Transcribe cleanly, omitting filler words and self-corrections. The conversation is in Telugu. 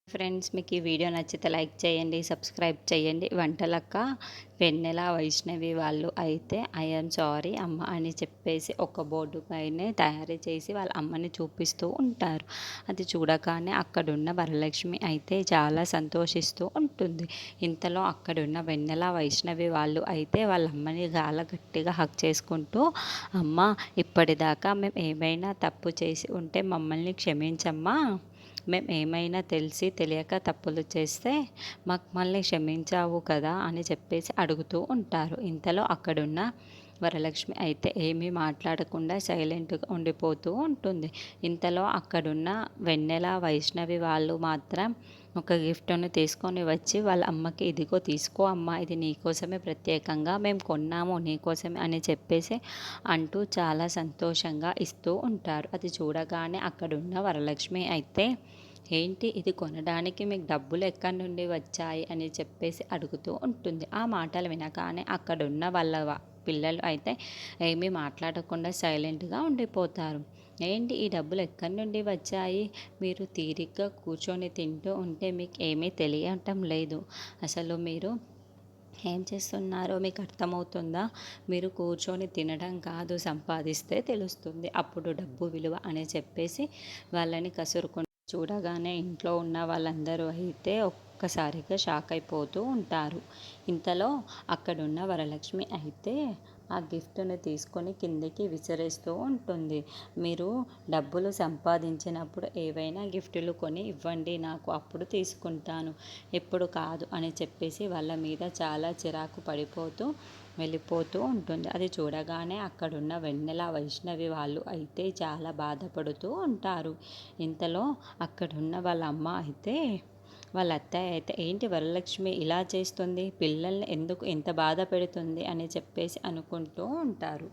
ఫ్రెండ్స్, మీకు ఈ వీడియో నచ్చితే లైక్ చేయండి, సబ్స్క్రైబ్ చేయండి. వంటలక్క వెన్నెల వైష్ణవి వాళ్ళు అయితే ఐఎమ్ సారీ అమ్మ అని చెప్పేసి ఒక బోర్డు పైనే తయారు చేసి వాళ్ళ అమ్మని చూపిస్తూ ఉంటారు. అది చూడగానే అక్కడున్న వరలక్ష్మి అయితే చాలా సంతోషిస్తూ ఉంటుంది. ఇంతలో అక్కడున్న వెన్నెల వైష్ణవి వాళ్ళు అయితే వాళ్ళ అమ్మని గట్టిగా హగ్ చేసుకుంటూ, అమ్మ, ఇప్పటిదాకా మేము ఏమైనా తప్పు చేసి ఉంటే మమ్మల్ని క్షమించమ్మా. మేము ఏమైనా తెలిసి తెలియక తప్పులు చేస్తే మమ్మల్ని క్షమించావు కదా అని చెప్పేసి అడుగుతూ ఉంటారు. ఇంతలో అక్కడున్న వరలక్ష్మి అయితే ఏమీ మాట్లాడకుండా సైలెంట్గా ఉండిపోతూ ఉంటుంది. ఇంతలో అక్కడున్న వెన్నెల వైష్ణవి వాళ్ళు మాత్రం ఒక గిఫ్ట్‌ను తీసుకొని వచ్చి వాళ్ళ అమ్మకి, ఇదిగో తీసుకో అమ్మ, ఇది నీకోసమే ప్రత్యేకంగా మేము కొన్నాము నీకోసమే అని చెప్పేసి అంటూ చాలా సంతోషంగా ఇస్తూ ఉంటారు. అది చూడగానే అక్కడున్న వరలక్ష్మి అయితే, ఏంటి ఇది కొనడానికి మీకు డబ్బులు ఎక్కడి నుండి వచ్చాయి అని చెప్పేసి అడుగుతూ ఉంటుంది. ఆ మాటలు వినగానే అక్కడున్న వాళ్ళ పిల్లలు అయితే ఏమీ మాట్లాడకుండా సైలెంట్గా ఉండిపోతారు. ఏంటి ఈ డబ్బులు ఎక్కడి నుండి వచ్చాయి? మీరు తీరిగ్గా కూర్చొని తింటూ ఉంటే మీకు ఏమీ తెలియటం లేదు. అసలు మీరు ఏం చేస్తున్నారో మీకు అర్థమవుతుందా? మీరు కూర్చొని తినడం కాదు, సంపాదిస్తే తెలుస్తుంది అప్పుడు డబ్బు విలువ అని చెప్పేసి వాళ్ళని కసురుకుంటూ చూడగానే ఇంట్లో ఉన్న వాళ్ళందరూ అయితే ఒక్కసారిగా షాక్ అయిపోతూ ఉంటారు. ఇంతలో అక్కడున్న వరలక్ష్మి అయితే ఆ గిఫ్ట్‌ని తీసుకొని కిందకి విసిరేస్తూ ఉంటుంది. మీరు డబ్బులు సంపాదించినప్పుడు ఏవైనా గిఫ్టులు కొని ఇవ్వండి నాకు, అప్పుడు తీసుకుంటాను, ఇప్పుడు కాదు అని చెప్పేసి వాళ్ళ మీద చాలా చిరాకు పడిపోతూ వెళ్ళిపోతూ ఉంటుంది. అది చూడగానే అక్కడున్న వెన్నెల వైష్ణవి వాళ్ళు అయితే చాలా బాధపడుతూ ఉంటారు. ఇంతలో అక్కడున్న వాళ్ళ అమ్మ అయితే, వాళ్ళ అత్తయ్య అయితే, ఏంటి వరలక్ష్మి ఇలా చేస్తుంది, పిల్లల్ని ఎందుకు ఇంత బాధ పెడుతుంది అని చెప్పేసి అనుకుంటూ ఉంటారు.